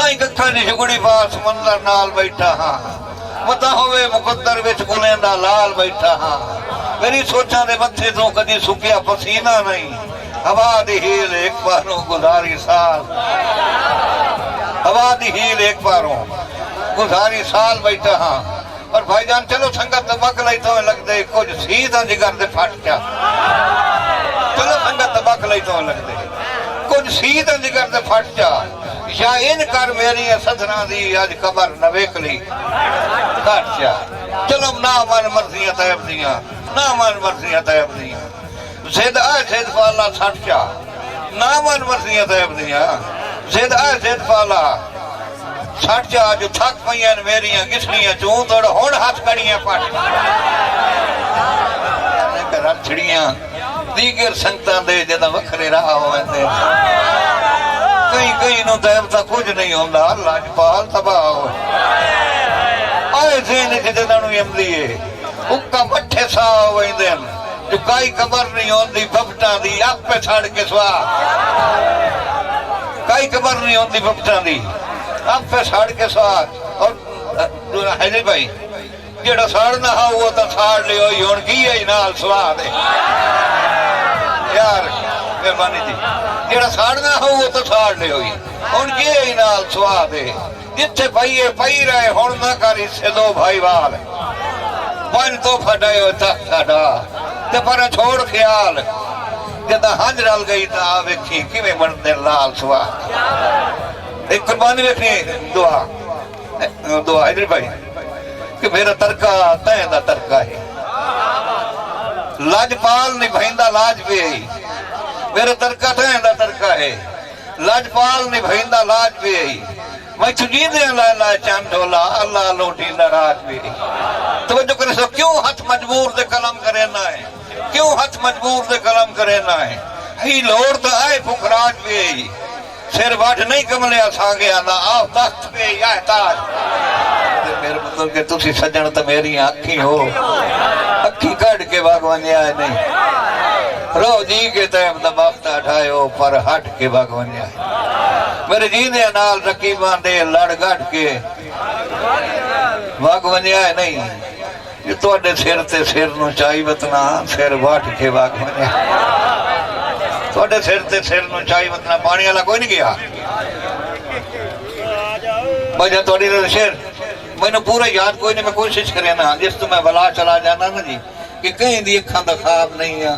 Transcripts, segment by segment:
ही कखा दी जुगड़ी पास मंदर नाल बैठा हाँ पता होवे मुकद्दर विच गुलेंदा लाल बैठा हाँ मेरी सोचा दे मथे तो कदी सुकिया पसीना नहीं हवा दी हील एक बारों गुजारी साल हवा दी हील एक बारों गुजारी साल बैठा हाँ और भाईजान चलो संगत बक लई तो लगदे कुछ सीधा जिगर दे फट जा चलो संगत बक लई तो लगदे कुछ सीधा जिगर दे फट जा या इन कर मेरी सदना दी आज कबर न वेखली घट जा चलो ना मन मर्जियां तैब दियां ना मन मर्जियां तैब दियां जिद आ जिद फाला छट जा ना मन मर्जियां तैब दियां जिद आ जिद फाला छट जा जो थक पईयां मेरियां घिसड़ियां चूं तोड़ हुण हाथ कड़ियां पट रछड़ियां दीगर संगतां दे जदा वखरे राह होंदे कई कई नु देवता कुछ नहीं होंदा लाजपाल तबाह हो आए जेन जिदा नु यमदी उक्का मठे सा वेंदे जो काई खबर नहीं होंदी बपटा दी आपे छड़ के सवा काई खबर नहीं होंदी बपटा दी आपे छड़ के सवा और है भाई जेड़ा साड़ना हा वो तो साड़ लियो हुण की है नाल सवा दे यार मेहरबानी जी जेड़ा साड़ना हो वो तो साड़ लियो हुण की है नाल सवा दे जिथे पईए पई रहे हुण ना कर इससे दो भाई वाल बन तो फटायो साडा ते पर छोड़ ख्याल जदा हंज रल गई तो आ वेखी किवें बनदे लाल सवा एक कुर्बानी वेखनी दुआ दुआ इधर भाई कि मेरा तरका तय दा तरका है लाजपाल निभाइंदा लाज पे मेरा तरका तय दा तरका है लाजपाल निभाइंदा लाज पे मैं चुजीदे ला ला चांदोला अल्लाह लोटी नाराज पे तो जो करे सो क्यों हाथ मजबूर दे कलम करे ना है क्यों हाथ मजबूर दे कलम करे ना है ही लोड़ तो आए फुकराज पे सिर वाठ नहीं कमलिया सा गया ना आओ तख्त पे या ताज मेरे मतलब के तुसी सजन तो मेरी अखी हो अखी कट के भगवान आए नहीं रो जी के तैम दबावता उठायो पर हट के भगवान आए मेरे जीने नाल रकीबा दे लड़ गट के भगवान आए नहीं ये तोड़े सिर ते सिर नु चाई बतना सिर वाट के भगवान आए तोड़े सिर ते सिर नु चाई बतना पानी वाला कोई नहीं गया भाई तोड़ी शेर मैंने पूरा याद कोई नहीं मैं कोशिश करे ना जिस तो मैं बला चला जाना ना जी कि कहीं दी अखा दा ख्वाब नहीं है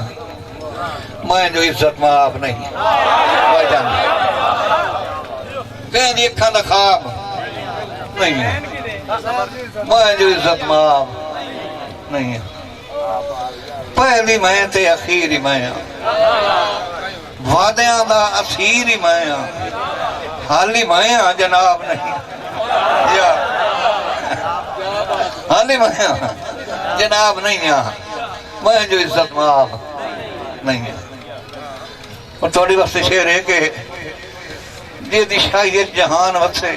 मैं जो इज्जत माफ नहीं कहीं दी अखा दा ख्वाब नहीं है मैं जो इज्जत माफ नहीं है पहली मैं ते अखीर ही मैं वादियां दा असीर ही मैं हाली मैं जनाब नहीं या हाली मैं जनाब नहीं मैं जो इज्जत माफ नहीं है और थोड़ी वास्ते शेर है कि ये दिशाई जहान वसे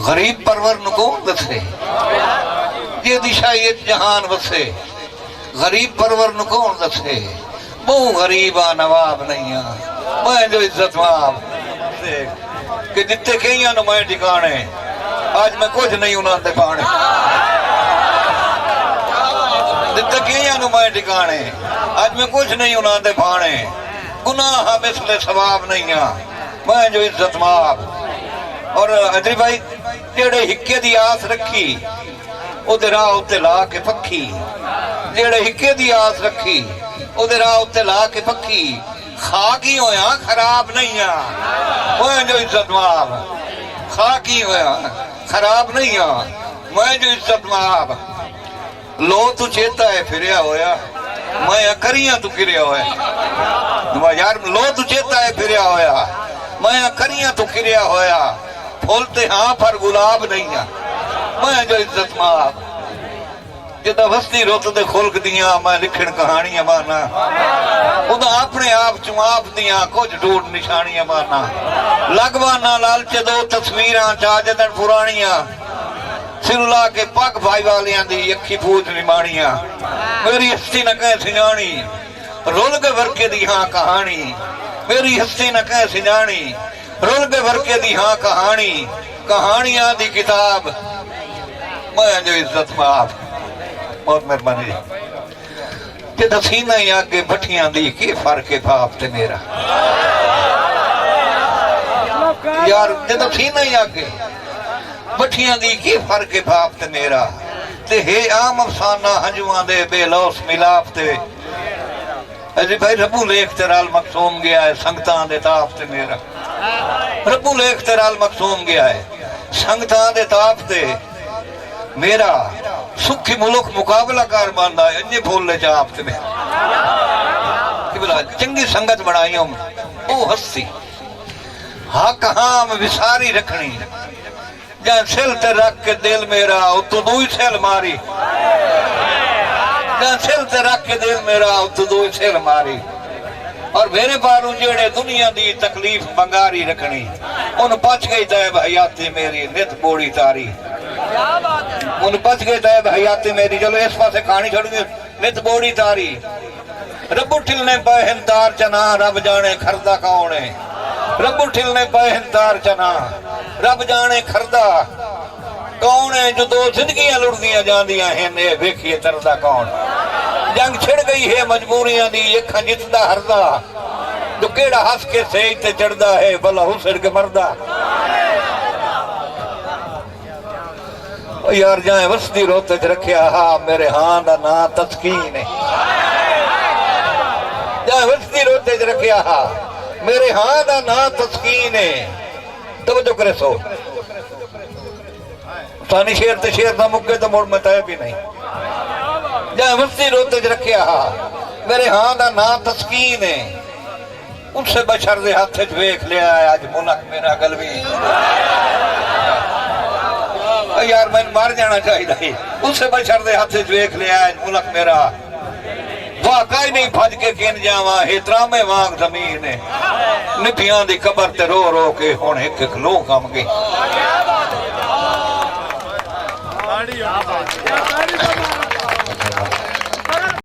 गरीब परवर नुकून दसे ये दिशाई जहान वसे गरीब परवर नुकून दसे बहु गरीबा नवाब नहीं मैं जो इज्जत माफ कि जिथे कई मैं ठिकाने आज मैं कुछ नहीं उन्होंने पाने जिथे कई मैं ठिकाने आज मैं कुछ नहीं उन्होंने पाने गुनाह मिसले सवाब नहीं मैं जो इज्जत माफ और अजरी भाई जेड़े हिक्के दी आस रखी उहदे राह उत्ते ला के पक्की जेड़े हिक्के दी आस रखी उहदे राह उत्ते ला के पक्की खा की होया खराब नहीं मैं जो इज्जत माफ खा की होया खराब नहीं मैं जो इज्जत माफ लो तू चेता है फिरिया होया मैं करिया तू फिरिया होया यार लो तू चेता है फिरिया होया मैं करिया तू फिरिया होया फूलते हाँ पर गुलाब नहीं मैं जो इज्जत माफ जिदा वस्ती रुत दे खुल्क दियां मैं लिखण कहानियां माना उदा अपने आप चुआप दियां कुछ ढूंढ निशानियां माना लगवाना लालच दो तस्वीरां चा जदन पुरानियां सिरुला के पग भाई वालियां दी अखी पूछ निमानियां मेरी हस्ती न कह सिजानी रुल के वर्के दी हाँ कहानी मेरी हस्ती न कह सिजानी रुल के वर्के दी हाँ कहानी कहानियां दी किताब मैं जो इज्जत माफ बहुत मेहरबानी जे दसीना ही आगे भट्टियां दी की फर्क है बाप ते मेरा यार जे दसीना ही आगे भट्टियां दी की फर्क है बाप ते मेरा ते हे आम अफसाना हंजुआं दे बेलौस मिलाप ते अजी भाई रबू लेख तेराल मकसूम गया है संगतां दे ताप ते मेरा रबू लेख तेराल मकसूम गया है संगतां दे ताप ते मेरा सुखी मुल्क मुकाबला कर मानदा है इंजे बोले चाप ते मेरा कि बोला चंगी संगत बनाई हम ओ हस्ती हाँ कहाँ में विसारी रखनी जा सिल ते रख के दिल मेरा उतो दूई सिल मारी जा सिल ते रख के दिल मेरा उतो दूई सिल मारी और मेरे पारू जेड़े दुनिया दी तकलीफ बंगारी रखनी उन पच गई तैब हयाती मेरी नित बोड़ी तारी उन पच गई तैब हयाती मेरी चलो इस पासे कहानी छोड़ गई नित बोड़ी तारी रब्बू ठिलने बहन तार चना रब जाने खरदा कौन है रब्बू ठिलने बहन तार चना रब जाने खरदा कौन है जो दो जिंदगियां लुटदियां जांदियां हैं ये देखिए तरदा कौन जंग छिड़ गई है मजबूरियां दी अखा जितदा हरदा जो केड़ा हंस के सेज ते चढ़दा है भला हुसड़ के मरदा ओ यार जाए वसदी रोते च रखिया हा मेरे हां दा ना तस्कीन है जाए वसदी रोते च रखिया हा मेरे हां दा ना तस्कीन है तवज्जो करे सो सानी शेर ते शेर ना मुक्के तो मुड़ मताए भी नहीं जा वस्ती रोते च रखिया हा मेरे हां दा ना तस्कीन है उससे बशर दे हाथ च वेख लिया आज मुल्क मेरा गलवी यार मैं मर जाना चाहिए उससे बशर दे हाथ च वेख लिया आज मुल्क मेरा वाकई नहीं भज के गिन जावा एतरामे वांग जमीन है निभियां दी कबर ते रो रो के हुण एक एक लोह कम गई